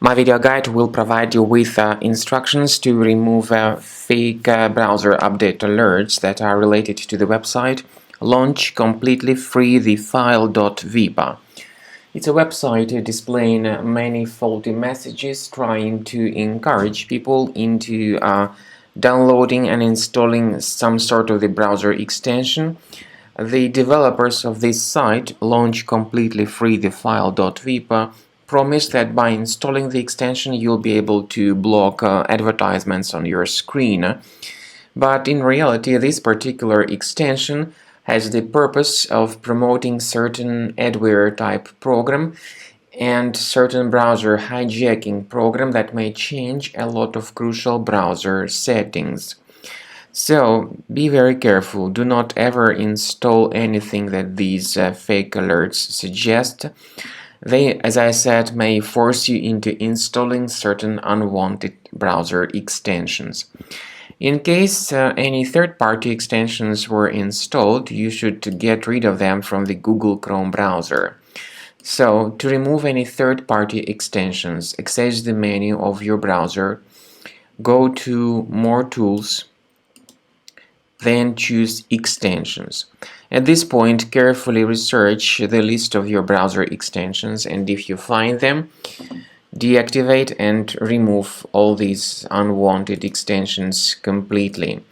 My video guide will provide you with instructions to remove fake browser update alerts that are related to the website Lauchcompletelyfreethefile.vip. It's a website displaying many faulty messages trying to encourage people into downloading and installing some sort of the browser extension. The developers of this site, Lauchcompletelyfreethefile.vip, promise that by installing the extension you'll be able to block advertisements on your screen. But in reality, this particular extension has the purpose of promoting certain adware type program and certain browser hijacking program that may change a lot of crucial browser settings. So be very careful. Do not ever install anything that these fake alerts suggest. They, as I said, may force you into installing certain unwanted browser extensions. In case any third-party extensions were installed, you should get rid of them from the Google Chrome browser. So, to remove any third-party extensions, access the menu of your browser, go to More Tools, then choose Extensions. At this point, carefully research the list of your browser extensions, and if you find them, deactivate and remove all these unwanted extensions completely.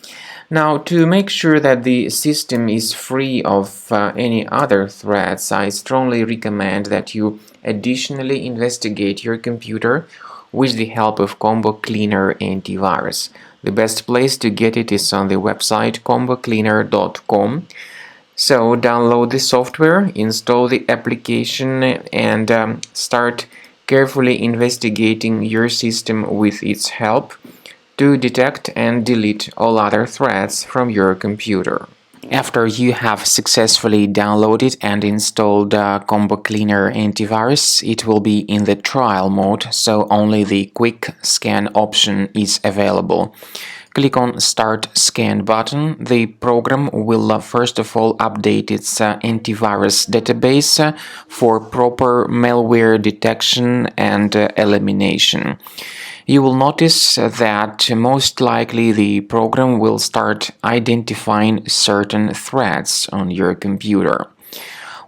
Now, to make sure that the system is free of any other threats, I strongly recommend that you additionally investigate your computer with the help of Combo Cleaner Antivirus. The best place to get it is on the website combocleaner.com. So download the software, install the application, and start carefully investigating your system with its help to detect and delete all other threats from your computer. After you have successfully downloaded and installed Combo Cleaner Antivirus, it will be in the trial mode, so only the quick scan option is available. Click on Start Scan button. The program will first of all update its antivirus database for proper malware detection and elimination. You will notice that most likely the program will start identifying certain threats on your computer.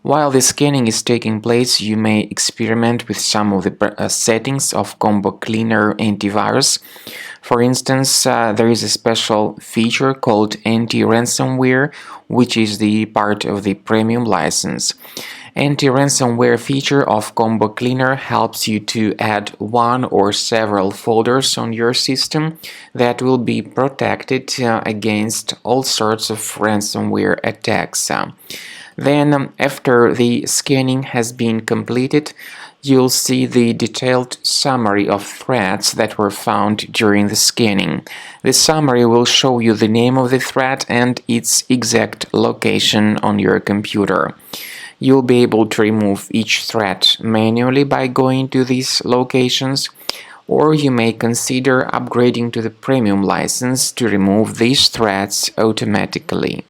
While the scanning is taking place, you may experiment with some of the settings of Combo Cleaner Antivirus. For instance, there is a special feature called Anti-Ransomware, which is the part of the premium license. Anti-Ransomware feature of Combo Cleaner helps you to add one or several folders on your system that will be protected against all sorts of ransomware attacks. Then, after the scanning has been completed, you'll see the detailed summary of threats that were found during the scanning. The summary will show you the name of the threat and its exact location on your computer. You'll be able to remove each threat manually by going to these locations, or you may consider upgrading to the premium license to remove these threats automatically.